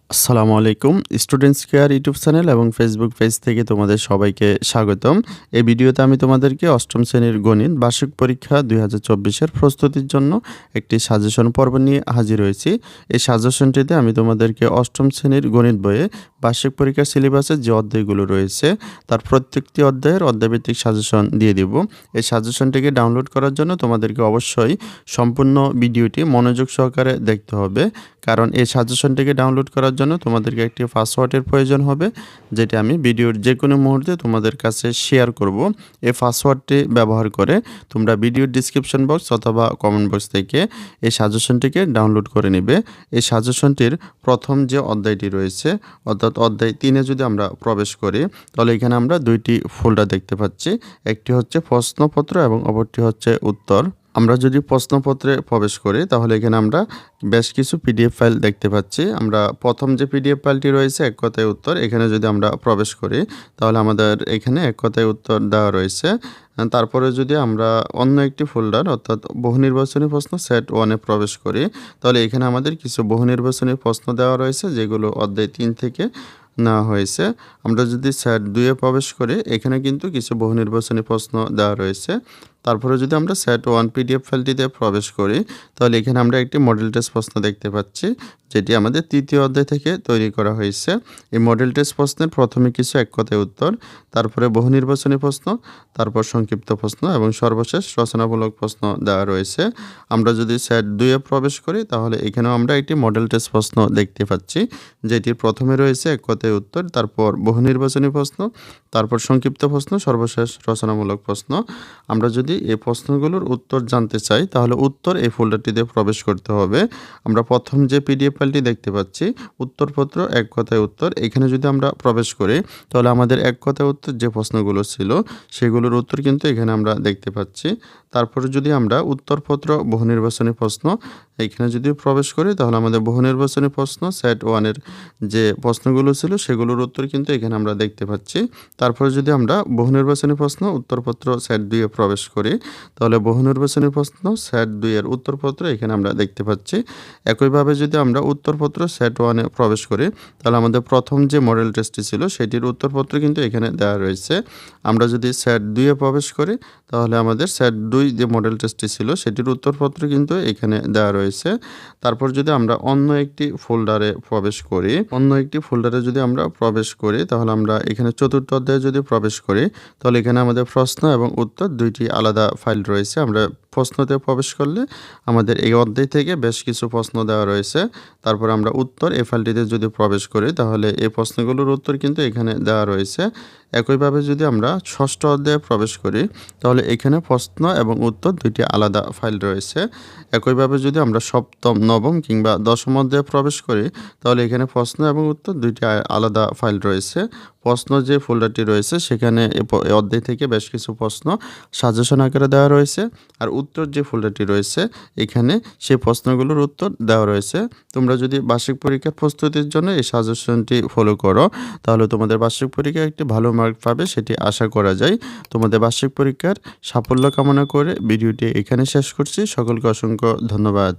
আসসালামু আলাইকুম। Students care YouTube channel এবং ফেসবুক পেজ থেকে তোমাদের সবাইকে স্বাগতম। এই ভিডিওতে আমি তোমাদেরকে অষ্টম শ্রেণীর গণিত বার্ষিক পরীক্ষা ২০২৪ এর প্রস্তুতির জন্য একটি সাজেশন পর্ব নিয়ে হাজির হয়েছি। এই সাজেশনটিতে আমি তোমাদেরকে অষ্টম শ্রেণীর গণিত বইয়ে বার্ষিক পরীক্ষার সিলেবাসের যে অধ্যায়গুলো রয়েছে তার প্রত্যেকটি অধ্যায়ের অধ্যায়ভিত্তিক সাজেশন দিয়ে দিব। এই সাজেশনটিকে ডাউনলোড করার জন্য তোমাদেরকে অবশ্যই সম্পূর্ণ ভিডিওটি মনোযোগ সহকারে দেখতে হবে, কারণ এই সাজেশনটিকে ডাউনলোড করার জন্য তোমাদেরকে একটি পাসওয়ার্ডের প্রয়োজন হবে, যেটি আমি ভিডিওর যে কোনো মুহূর্তে তোমাদের কাছে শেয়ার করব। এই পাসওয়ার্ডটি ব্যবহার করে তোমরা ভিডিওর ডিসক্রিপশন বক্স অথবা কমেন্ট বক্স থেকে এই সাজেশনটিকে ডাউনলোড করে নেবে। এই সাজেশনটির প্রথম যে অধ্যায়টি রয়েছে অর্থাৎ অধ্যায় 3-এ যদি আমরা প্রবেশ করি তাহলে এখানে আমরা দুইটি ফোল্ডার দেখতে পাচ্ছি। একটি হচ্ছে প্রশ্নপত্র এবং অপরটি হচ্ছে উত্তর। আমরা যদি প্রশ্নপত্রে প্রবেশ করি তাহলে এখানে আমরা বেশ কিছু পিডিএফ ফাইল দেখতে পাচ্ছি। আমরা প্রথম যে পিডিএফ ফাইলটি রয়েছে এক কথায় উত্তর, এখানে যদি আমরা প্রবেশ করি তাহলে আমাদের এখানে এক কথায় উত্তর দেওয়া রয়েছে। তারপরে যদি আমরা অন্য একটি ফোল্ডার অর্থাৎ বহু নির্বাচনী প্রশ্ন সেট 1-এ প্রবেশ করি তাহলে এখানে আমাদের কিছু বহু নির্বাচনী প্রশ্ন দেওয়া রয়েছে যেগুলো অধ্যায় 3 থেকে নেওয়া হয়েছে। আমরা যদি সেট 2-এ প্রবেশ করি এখানে কিন্তু কিছু বহু নির্বাচনী প্রশ্ন দেওয়া রয়েছে। তারপরে যদি আমরা সেট 1 পিডিএফ ফাইলটিতে প্রবেশ করি তাহলে এখানে আমরা একটি মডেল টেস্ট প্রশ্ন দেখতে পাচ্ছি, যেটি আমাদের 3য় অধ্যায় থেকে তৈরি করা হয়েছে। এই মডেল টেস্ট প্রশ্নের প্রথমে কিছু এক কথায় উত্তর, তারপরে বহু নির্বাচনী প্রশ্ন, তারপর সংক্ষিপ্ত প্রশ্ন এবং সর্বশেষ রচনামূলক প্রশ্ন দেওয়া রয়েছে। আমরা যদি সেট 2-এ প্রবেশ করি তাহলে এখানেও আমরা একটি মডেল টেস্ট প্রশ্ন দেখতে পাচ্ছি, যেটির প্রথমে রয়েছে এক কথায় উত্তর, তারপর বহু নির্বাচনী প্রশ্ন, তারপর সংক্ষিপ্ত প্রশ্ন, সর্বশেষ রচনামূলক প্রশ্ন। আমরা যদি এই প্রশ্নগুলোর উত্তর জানতে চাই তাহলে উত্তর এই ফোল্ডারটিতে প্রবেশ করতে হবে। আমরা প্রথম যে পিডিএফ ফাইলটি দেখতে পাচ্ছি উত্তরপত্র এক কথায় উত্তর, এখানে যদি আমরা প্রবেশ করি তাহলে আমাদের এক কথায় উত্তর যে প্রশ্নগুলো ছিল সেগুলোর উত্তর কিন্তু এখানে আমরা দেখতে পাচ্ছি। তারপরে যদি আমরা উত্তরপত্র বহু নির্বাচনী প্রশ্ন এখানে যদি প্রবেশ করি তাহলে আমাদের বহু নির্বাচনী প্রশ্ন সেট 1-এর যে প্রশ্নগুলো ছিল সেগুলোর উত্তর কিন্তু এখানে আমরা দেখতে পাচ্ছি। তারপরে যদি আমরা বহু নির্বাচনী প্রশ্ন উত্তরপত্র সেট 2-এ প্রবেশ করি তাহলে বহু নির্বাচনী প্রশ্ন সেট 2-এর উত্তরপত্র এখানে আমরা দেখতে পাচ্ছি। একইভাবে যদি আমরা উত্তরপত্র সেট 1-এ প্রবেশ করি তাহলে আমাদের প্রথম যে মডেল টেস্টটি ছিল সেটির উত্তরপত্র কিন্তু এখানে দেওয়া রয়েছে। আমরা যদি সেট 2-এ প্রবেশ করি তাহলে আমাদের সেট 2 যে মডেল টেস্টটি ছিল সেটির উত্তরপত্র কিন্তু এখানে দেওয়া রয়েছে। তারপর যদি আমরা অন্য একটি ফোল্ডারে প্রবেশ করি যদি আমরা প্রবেশ করি তাহলে আমরা এখানে চতুর্থ অধ্যায়ে যদি প্রবেশ করি তাহলে এখানে আমাদের প্রশ্ন এবং উত্তর দুইটি আলাদা ফাইল রয়েছে। আমরা প্রশ্নতে প্রবেশ করলে আমাদের এই অধ্যায় থেকে বেশ কিছু প্রশ্ন দেওয়া রয়েছে। তারপর আমরা উত্তর এই ফাইলটিতে যদি প্রবেশ করি তাহলে এই প্রশ্নগুলোর উত্তর কিন্তু এখানে দেওয়া রয়েছে। একইভাবে যদি আমরা ষষ্ঠ অধ্যায়ে প্রবেশ করি তাহলে এখানে প্রশ্ন এবং উত্তর দুইটি আলাদা ফাইল রয়েছে। একইভাবে যদি আমরা সপ্তম, নবম কিংবা দশম অধ্যায়ে প্রবেশ করি তাহলে এখানে প্রশ্ন এবং উত্তর দুইটি আলাদা ফাইল রয়েছে। প্রশ্ন যে ফোল্ডারটি রয়েছে সেখানে এই অধ্যায় থেকে বেশ কিছু প্রশ্ন সাজেশন আকারে দেওয়া রয়েছে, আর উত্তর যে ফোল্ডারটি রয়েছে এখানে সেই প্রশ্নগুলোর উত্তর দেওয়া রয়েছে। তোমরা যদি বার্ষিক পরীক্ষার প্রস্তুতির জন্য এই সাজেশনটি ফলো করো তাহলে তোমাদের বার্ষিক পরীক্ষায় একটি ভালো মার্ক পাবে সেটি আশা করা যায়। তোমাদের বার্ষিক পরীক্ষার সাফল্য কামনা করে ভিডিওটি এখানে শেষ করছি। সকলকে অসংখ্য ধন্যবাদ।